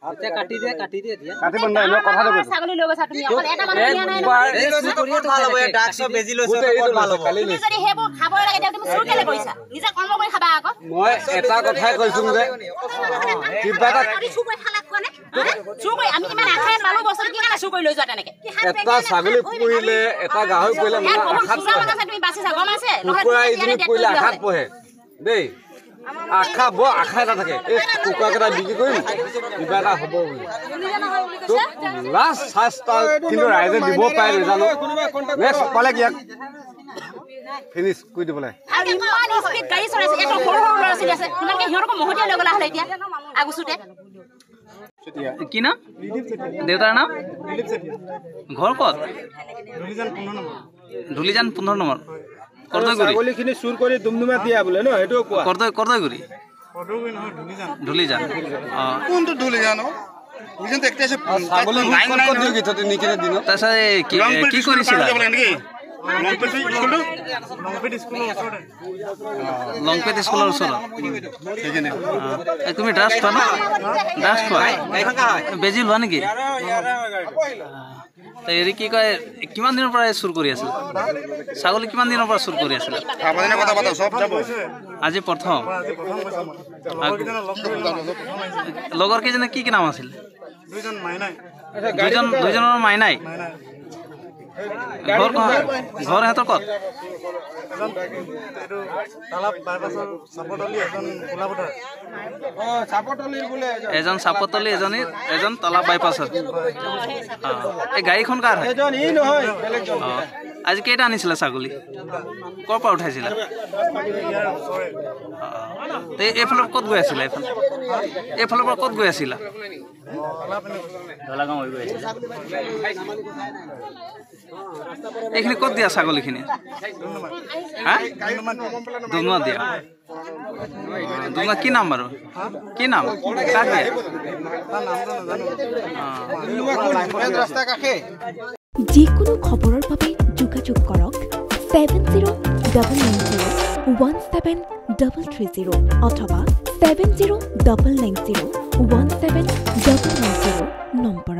এতিয়া কাটি দিয়ে দিয়া কাটি বন্ধ ন কথা কইছো ছাগলী লৈ গৈছা তুমি অকল এটা মানুহ দিয়া নাই এই চুৰ ভাল হ'ব ডাক্স বেজি লৈছে ক'ত ভাল হ'ব তুমি যদি হেবো খাব লাগে এতিয়া তুমি চুৰ কেলে কৰিছা নিজে কৰ্ম কৰি খাবা আকৌ মই এটা কথাই কৈছো যে কিবা এটা চুৰ কৰি খালা কোনে চুৰ কৰি আমি ইমান আখাই পালো বছৰ কি কাৰণে চুৰ কৰি লৈ যোৱা তেনেকে এটা ছাগলী পুৰিলে এটা গাহৰি পুৰিলে মানে আখাত তুমি বাছি গম আছে কুকুৰা ইজনী পুৰিলে আখাত পহে দেই আখা ব আখা এটা থাকে এই কুকুৰা কেইটা বিক্ৰী কৰিম কিবা এটা হ'ব বুলি লাষ্ট চাস্তা কিন্তু ৰাইজে দিব পাৰে নাজানো নেক্সট পালে কি ফিনিশ কৰি দিব লাগে আৰু ইমান স্পীড গাড়ী চলাইছে এটা সৰু সৰু ল'ৰা ছোৱালী আছে তোমালোকে সিহঁতক মহতিয়াই লৈ গলা হলে এতিয়া আগুচুতে কি নাম দেউতাৰ নাম ঘৰ ক'ত ধুলিজান 15 নম্বৰ কৰ্দৈগুৰি ছাগলীখিনি চুৰ কৰি দুমদুমা দিয়া বোলে ন এইটো কোৱা কৰ্দৈগুৰি ধুলিজান কোনটো ধুলিজান ধুলিজান তো একটা আছে ছাগলী ক'ত দিও গিততে নিকিনে দিন তাৰপিছত কি কৰিছিলা লংপেট স্কুলৰ ওচৰত তুমি ড্ৰাগছ খোৱা ন ড্ৰাগছ খোৱা বেজি লোৱা নেকি হেৰি কি কয় কিমান দিনৰ পৰা চুৰ কৰি আছিল ছাগলী কিমান দিনৰ পৰা চুৰ কৰি আছিল আজি প্ৰথম লগৰ কেইজনে কি নাম আছিল দুইজনৰ মাইনাই ঘৰ সিহঁতৰ ক'ত এজন চাপতলি এজন তালাব বাইপাছত এই গাড়ীখন কাৰ হয় আজি কেইটা আনিছিলা ছাগলী ক'ৰ পৰা উঠাইছিলা এইফালৰ ক'ত গৈ আছিলা এইফালৰ পৰা ক'ত গৈ আছিলা এইখিনি ক'ত দিয়া ছাগলীখিনি হা দুমা দিয়া দুমা কি নাম বাৰু কি নাম কাক দিয়ে যিকোনো খবৰৰ বাবে যোগাযোগ কৰক 7099017330 অথবা 7099017990 নম্বৰ